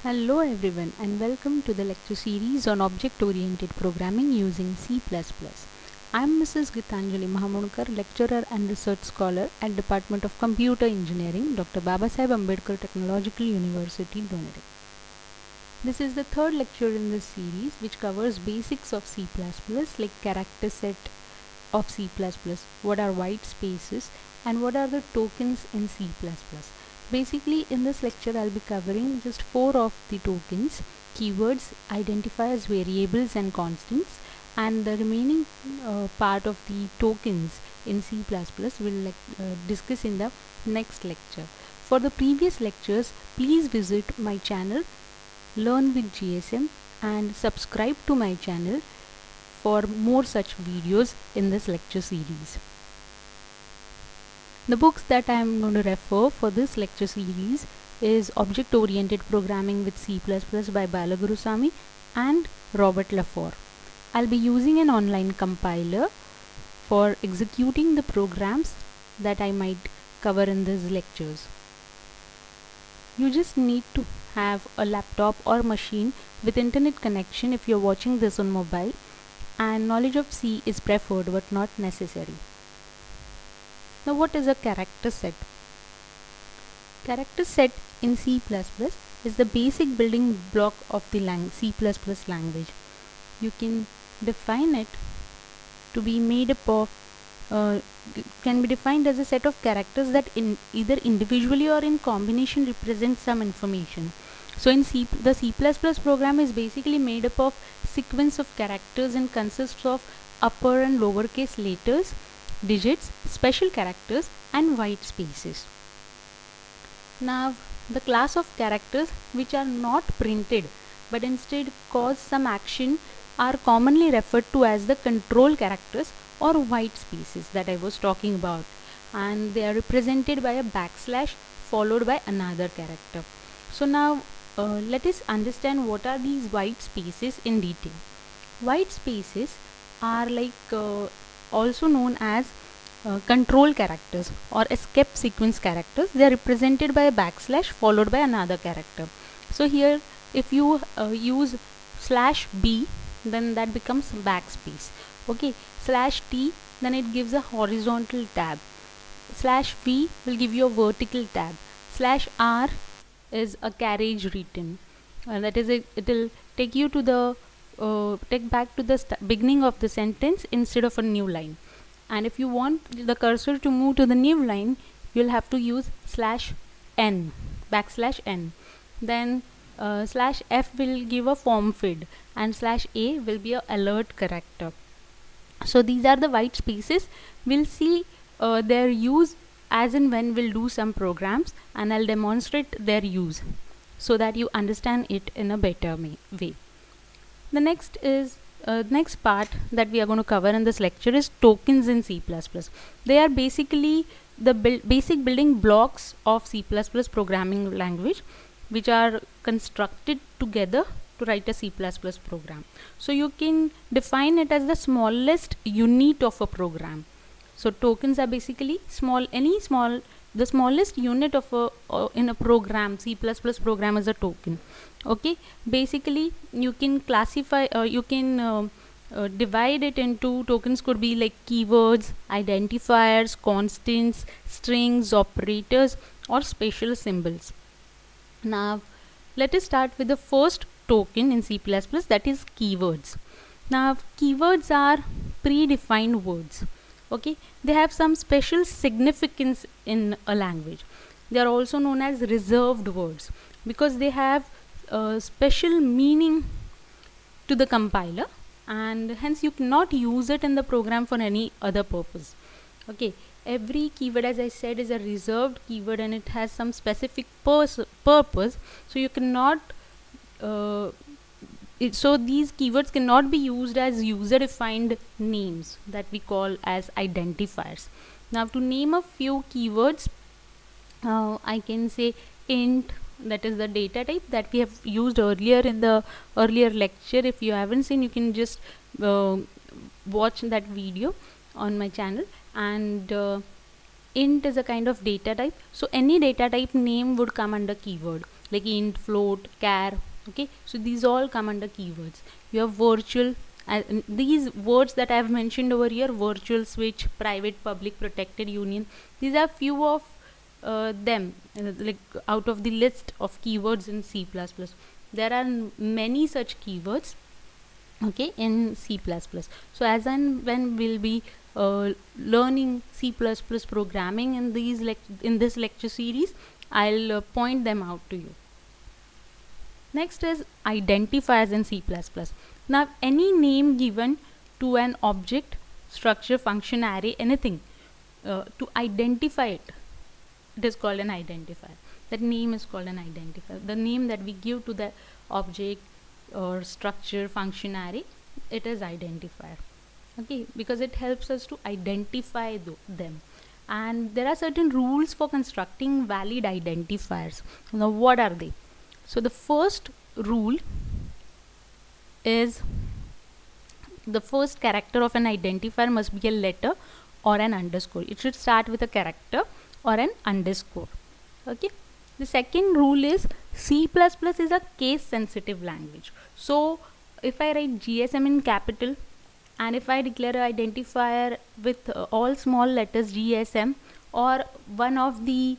Hello everyone and welcome to the lecture series on object-oriented programming using C++. I am Mrs. Gitanjali Mahamudkar, lecturer and research scholar at Department of Computer Engineering, Dr. Babasaheb Ambedkar Technological University, Doonere. This is the third lecture in this series which covers basics of C++ like character set of C++, what are white spaces and what are the tokens in C++. Basically in this lecture I'll be covering just 4 of the tokens, keywords, identifiers, variables and constants, and the remaining part of the tokens in C++ we'll discuss in the next lecture. For the previous lectures, please visit my channel Learn with GSM and subscribe to my channel for more such videos in this lecture series. The books that I am going to refer for this lecture series is Object Oriented Programming with C++ by Balagurusamy and Robert Lafour. I'll be using an online compiler for executing the programs that I might cover in these lectures. You just need to have a laptop or machine with internet connection if you're watching this on mobile, and knowledge of C is preferred but not necessary. Now what is a character set? Character set in C++ is the basic building block of the C++ language. You can define it to be made up of can be defined as a set of characters that either individually or in combination represent some information. So in the C++ program is basically made up of sequence of characters and consists of upper and lowercase letters, digits, special characters and white spaces. Now the class of characters which are not printed but instead cause some action are commonly referred to as the control characters or white spaces that I was talking about, and they are represented by a backslash followed by another character. So now let us understand what are these white spaces in detail. White spaces are also known as control characters or escape sequence characters. They are represented by a backslash followed by another character. So here if you use /b, then that becomes backspace. Okay, /t, then it gives a horizontal tab. /v will give you a vertical tab. /r is a carriage written. That is, it will take you to the take back to the beginning of the sentence instead of a new line. And if you want the cursor to move to the new line, you'll have to use /n, \n. Then /f will give a form feed, and /a will be a alert character. So these are the white spaces. We'll see their use as and when we'll do some programs, and I'll demonstrate their use so that you understand it in a better way. The next part that we are going to cover in this lecture is tokens in C++. They are basically the basic building blocks of C++ programming language, which are constructed together to write a C++ program. So you can define it as the smallest unit of a program. So tokens are basically the smallest unit of in a program. C++ program is a token. Okay, basically you can classify divide it into tokens. Could be like keywords, identifiers, constants, strings, operators or special symbols. Now let us start with the first token in C++, that is keywords. Now keywords are predefined words. Okay, they have some special significance in a language. They are also known as reserved words because they have special meaning to the compiler, and hence you cannot use it in the program for any other purpose. Okay, every keyword, as I said, is a reserved keyword and it has some specific purpose, so you cannot so these keywords cannot be used as user defined names that we call as identifiers. Now to name a few keywords, I can say int, that is the data type that we have used earlier in the earlier lecture. If you haven't seen, you can just watch that video on my channel. And int is a kind of data type, so any data type name would come under keyword. like int, float, char. Okay, so these all come under keywords. You have virtual, and these words that I have mentioned over here: virtual, switch, private, public, protected, union. These are few of them, like out of the list of keywords in C++. There are many such keywords, okay, in C++. So as and when we'll be learning C++ programming in in this lecture series, I'll point them out to you. Next is identifiers in C++. Now any name given to an object, structure, function, array, anything, to identify it, it is called an identifier. That name is called an identifier. The name that we give to the object or structure, function, array, it is identifier. Okay, because it helps us to identify them. And there are certain rules for constructing valid identifiers. Now what are they? So the first rule is the first character of an identifier must be a letter or an underscore. It should start with a character or an underscore. Okay. The second rule is C++ is a case sensitive language. So if I write GSM in capital, and if I declare an identifier with all small letters GSM or one of the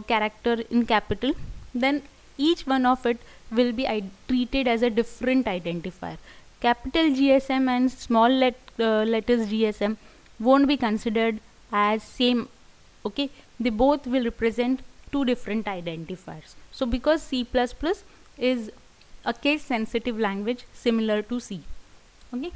character in capital, then each one of it will be treated as a different identifier. Capital GSM and small letters GSM won't be considered as same. Okay, they both will represent two different identifiers. So because C++ is a case sensitive language similar to C. Okay.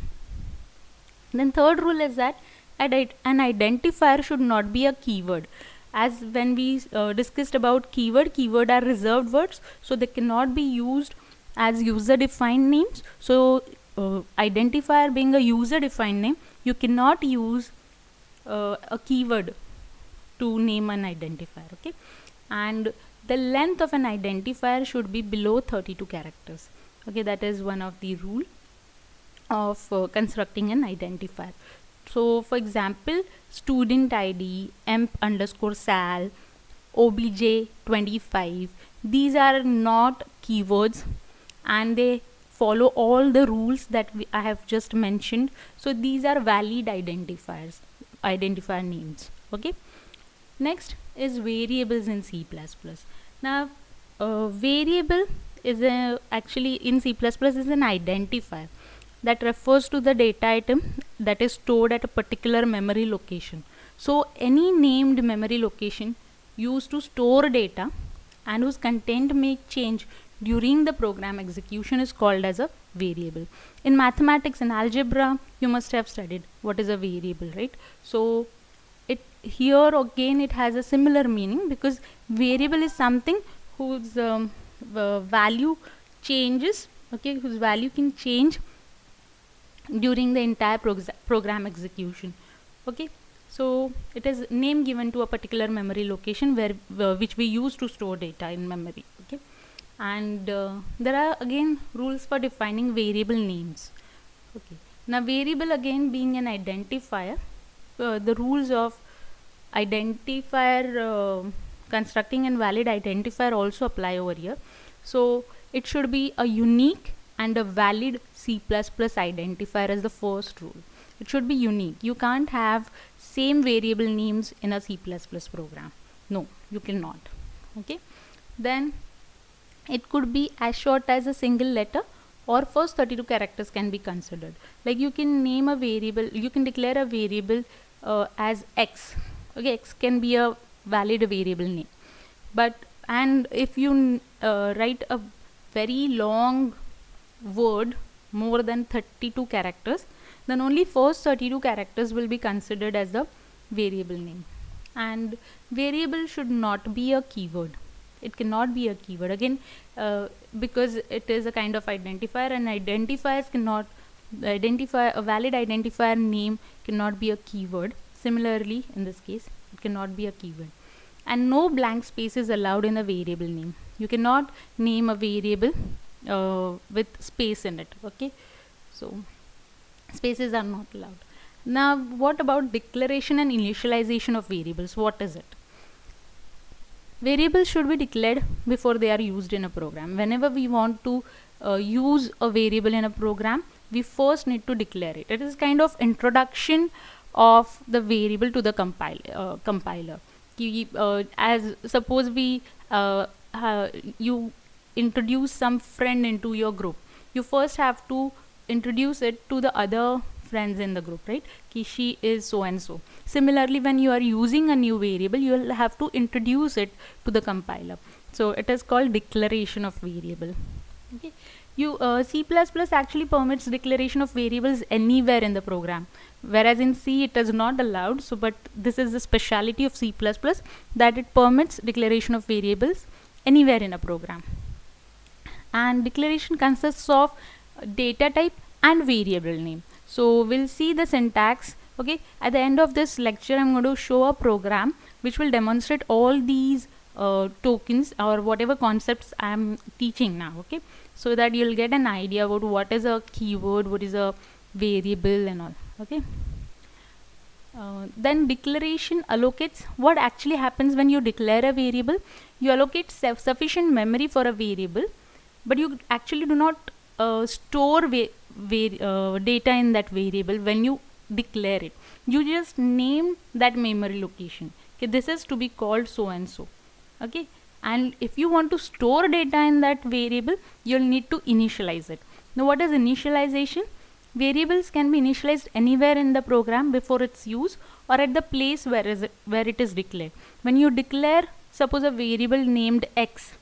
Then third rule is that an identifier should not be a keyword. As when we discussed about keyword are reserved words, so they cannot be used as user defined names. So identifier being a user defined name, you cannot use a keyword to name an identifier. Okay, and the length of an identifier should be below 32 characters. Okay, that is one of the rule of constructing an identifier. So for example, student ID, emp underscore sal, obj 25, these are not keywords and they follow all the rules that I have just mentioned. So these are valid identifiers, identifier names. Okay. Next is variables in C++. Now variable is actually in C++ is an identifier that refers to the data item that is stored at a particular memory location. So any named memory location used to store data and whose content may change during the program execution is called as a variable. In mathematics and algebra, you must have studied what is a variable, right? So it here again it has a similar meaning, because variable is something whose value changes, okay, whose value can change during the entire program execution. Okay, so it is name given to a particular memory location where which we use to store data in memory. Okay, and there are again rules for defining variable names. Okay, now variable again being an identifier, the rules of identifier constructing and valid identifier also apply over here. So it should be a unique and a valid C++ identifier as the first rule. It should be unique. You can't have same variable names in a C++ program. No, you cannot. Okay. Then it could be as short as a single letter, or first 32 characters can be considered. Like you can name a variable, you can declare a variable as x. Okay, x can be a valid variable name. But and if you write a very long word more than 32 characters, then only first 32 characters will be considered as the variable name. And variable should not be a keyword. It cannot be a keyword again, because it is a kind of identifier, and identifiers cannot identify a valid identifier name cannot be a keyword. Similarly, in this case, it cannot be a keyword. And no blank space is allowed in a variable name. You cannot name a variable with space in it. Okay, so spaces are not allowed. Now what about declaration and initialization of variables? What is it? Variables should be declared before they are used in a program. Whenever we want to use a variable in a program, we first need to declare it. It is kind of introduction of the variable to the compiler. As suppose you introduce some friend into your group, you first have to introduce it to the other friends in the group, right? Ki she is so and so. Similarly, when you are using a new variable, you will have to introduce it to the compiler. So it is called declaration of variable. Okay. C++ actually permits declaration of variables anywhere in the program, whereas in C it is not allowed. So but this is the speciality of C++, that it permits declaration of variables anywhere in a program. And declaration consists of data type and variable name. So we'll see the syntax. Okay, at the end of this lecture I'm going to show a program which will demonstrate all these tokens or whatever concepts I'm teaching now. Okay, so that you'll get an idea about what is a keyword, what is a variable and all. Okay. Then declaration allocates. What actually happens when you declare a variable? You allocate sufficient memory for a variable, but you actually do not store data in that variable when you declare it. You just name that memory location. Okay, this is to be called so and so. Okay, and if you want to store data in that variable, you'll need to initialize it. Now, what is initialization? Variables can be initialized anywhere in the program before its use or at the place where it is declared. When you declare, suppose a variable named x,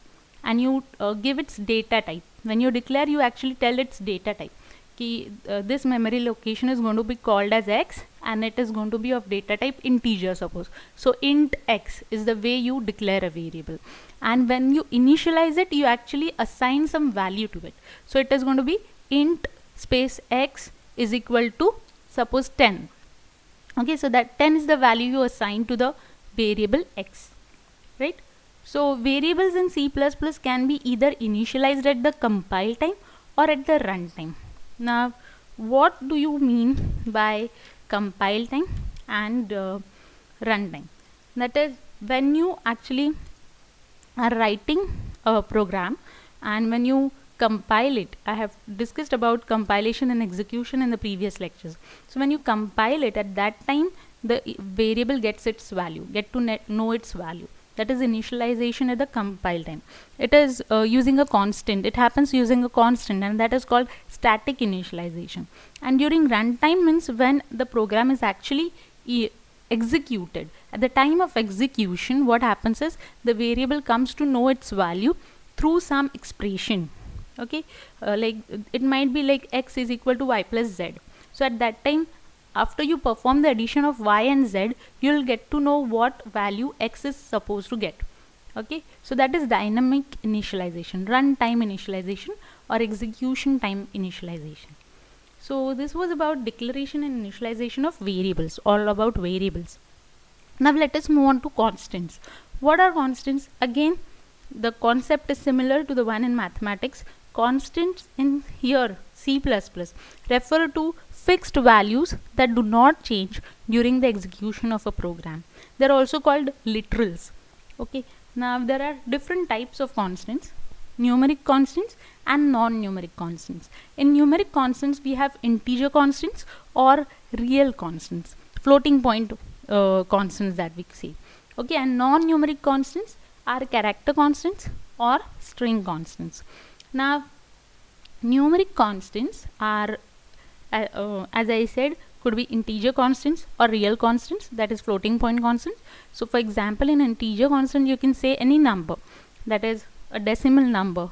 and you give its data type. When you declare, you actually tell its data type. This memory location is going to be called as x and it is going to be of data type integer, suppose. So int x is the way you declare a variable. And when you initialize it, you actually assign some value to it. So it is going to be int space x is equal to, suppose, 10. Okay, so that 10 is the value you assign to the variable x, right? So variables in C++ can be either initialized at the compile time or at the runtime. Now, what do you mean by compile time and runtime? That is, when you actually are writing a program and when you compile it. I have discussed about compilation and execution in the previous lectures. So when you compile it, at that time the variable gets its value, know its value. That is initialization at the compile time. It is using a constant. It happens using a constant, and that is called static initialization. And during runtime means when the program is actually executed. At the time of execution, what happens is the variable comes to know its value through some expression. Okay, like it might be like x is equal to y plus z. So at that time, after you perform the addition of y and z, you will get to know what value x is supposed to get. Okay, so that is dynamic initialization, runtime initialization, or execution time initialization. So this was about declaration and initialization of variables, all about variables. Now let us move on to constants. What are constants? Again, the concept is similar to the one in mathematics. Constants in here C++ refer to fixed values that do not change during the execution of a program. They are also called literals. Okay, now there are different types of constants: numeric constants and non-numeric constants. In numeric constants, we have integer constants or real constants, floating point constants that we see. Okay, and non-numeric constants are character constants or string constants. Now, numeric constants are, as I said, could be integer constants or real constants, that is floating point constants. So, for example, in integer constant, you can say any number, that is a decimal number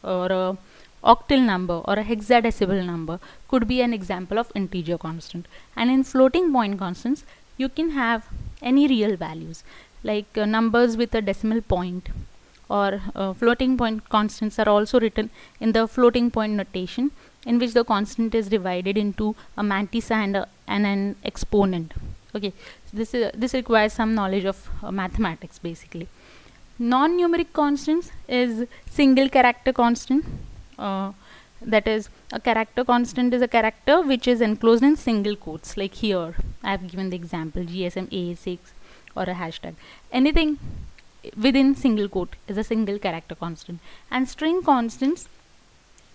or a octal number or a hexadecimal number could be an example of integer constant. And in floating point constants, you can have any real values like numbers with a decimal point, or floating point constants are also written in the floating point notation, in which the constant is divided into a mantissa and an exponent. Okay, so this requires some knowledge of mathematics basically. Non-numeric constants is single character constant. That is, a character constant is a character which is enclosed in single quotes, like here I have given the example GSM A6 or a hashtag. Anything within single quote is a single character constant, and string constants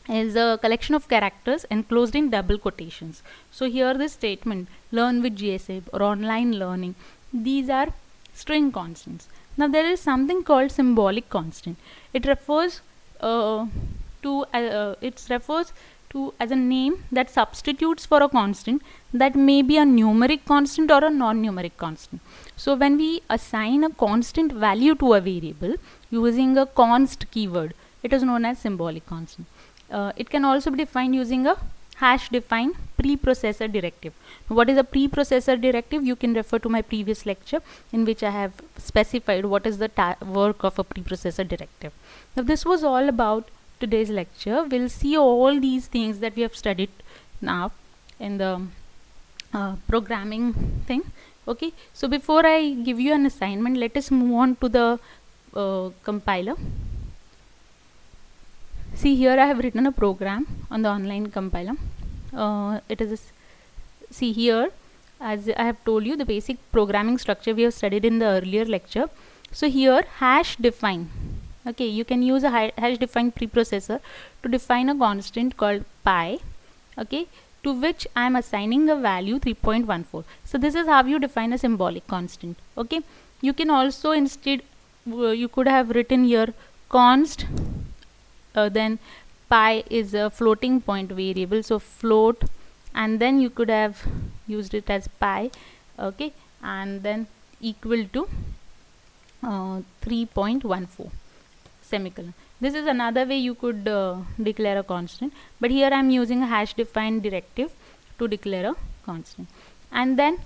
is a collection of characters enclosed in double quotations. So here this statement, learn with GSAB or online learning, these are string constants. Now there is something called symbolic constant. It refers to as a name that substitutes for a constant that may be a numeric constant or a non-numeric constant. So when we assign a constant value to a variable using a const keyword, it is known as symbolic constant. It can also be defined using a hash define preprocessor directive. What is a preprocessor directive? You can refer to my previous lecture in which I have specified what is the work of a preprocessor directive. Now this was all about today's lecture. We'll see all these things that we have studied now in the programming thing. Okay, so before I give you an assignment, let us move on to the compiler. See, here I have written a program on the online compiler. It is see here, as I have told you, the basic programming structure we have studied in the earlier lecture. So here hash define. Okay, you can use a hash define preprocessor to define a constant called pi, okay, to which I am assigning a value 3.14. So this is how you define a symbolic constant. Okay, you can also instead you could have written here const then pi is a floating point variable, so float, and then you could have used it as pi, okay, and then equal to 3.14 semicolon. This is another way you could declare a constant, but here I am using a hash define directive to declare a constant. And then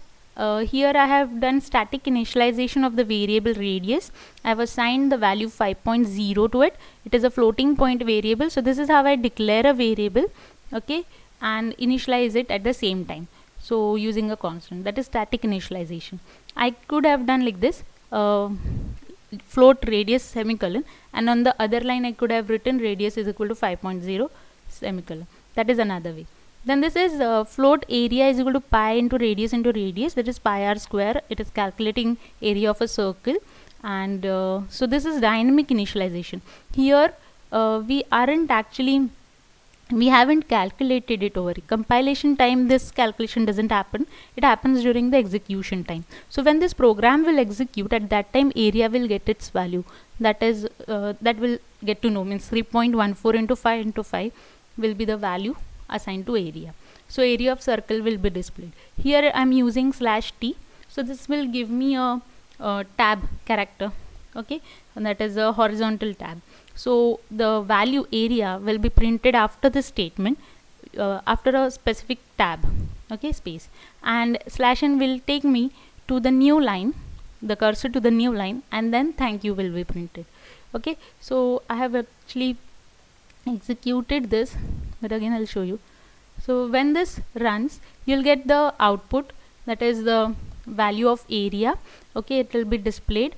here I have done static initialization of the variable radius. I have assigned the value 5.0 to it. It is a floating point variable, so this is how I declare a variable, okay, and initialize it at the same time, so using a constant. That is static initialization. I could have done like this, float radius semicolon, and on the other line I could have written radius is equal to 5.0 semicolon. That is another way. Then this is float area is equal to pi into radius, that is pi r square. It is calculating area of a circle, and so this is dynamic initialization. Here we haven't calculated it over compilation time. This calculation doesn't happen, it happens during the execution time. So when this program will execute, at that time area will get its value, that is that will get to know, means 3.14 into 5 into 5 will be the value assigned to area. So area of circle will be displayed. Here I am using /t, so this will give me a tab character, okay, and that is a horizontal tab. So the value area will be printed after the statement, after a specific tab, okay, space, and /n will take me to the new line, the cursor to the new line, and then thank you will be printed. Okay, so I have actually executed this, but again I'll show you. So when this runs, you'll get the output, that is the value of area, okay, it will be displayed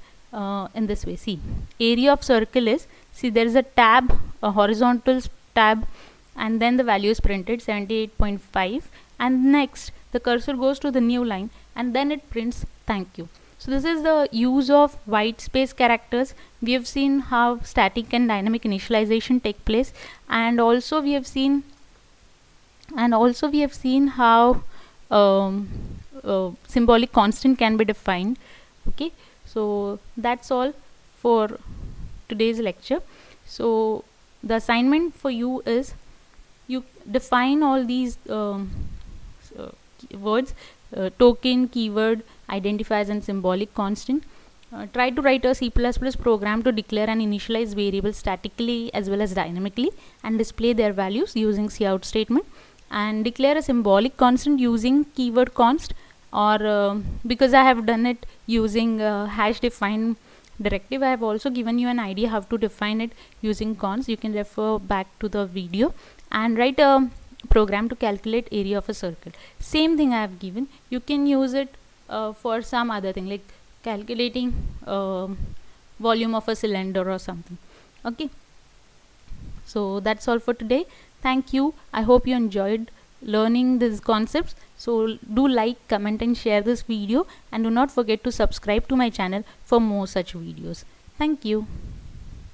in this way. See, area of circle is, see, there is a tab, a horizontal tab, and then the value is printed 78.5, and next the cursor goes to the new line and then it prints thank you. So this is the use of white space characters. We have seen how static and dynamic initialization take place, and also we have seen how symbolic constant can be defined. Okay, so that's all for today's lecture. So the assignment for you is, you define all these words, token, keyword, identifiers, and symbolic constant. Try to write a C++ program to declare and initialize variables statically as well as dynamically and display their values using cout statement, and declare a symbolic constant using keyword const, or because I have done it using hash define directive, I have also given you an idea how to define it using const. You can refer back to the video and write a program to calculate area of a circle. Same thing I have given. You can use it for some other thing, like calculating volume of a cylinder or something. Okay, so that's all for today. Thank you. I hope you enjoyed learning these concepts. So do like, comment, and share this video, and do not forget to subscribe to my channel for more such videos. Thank you.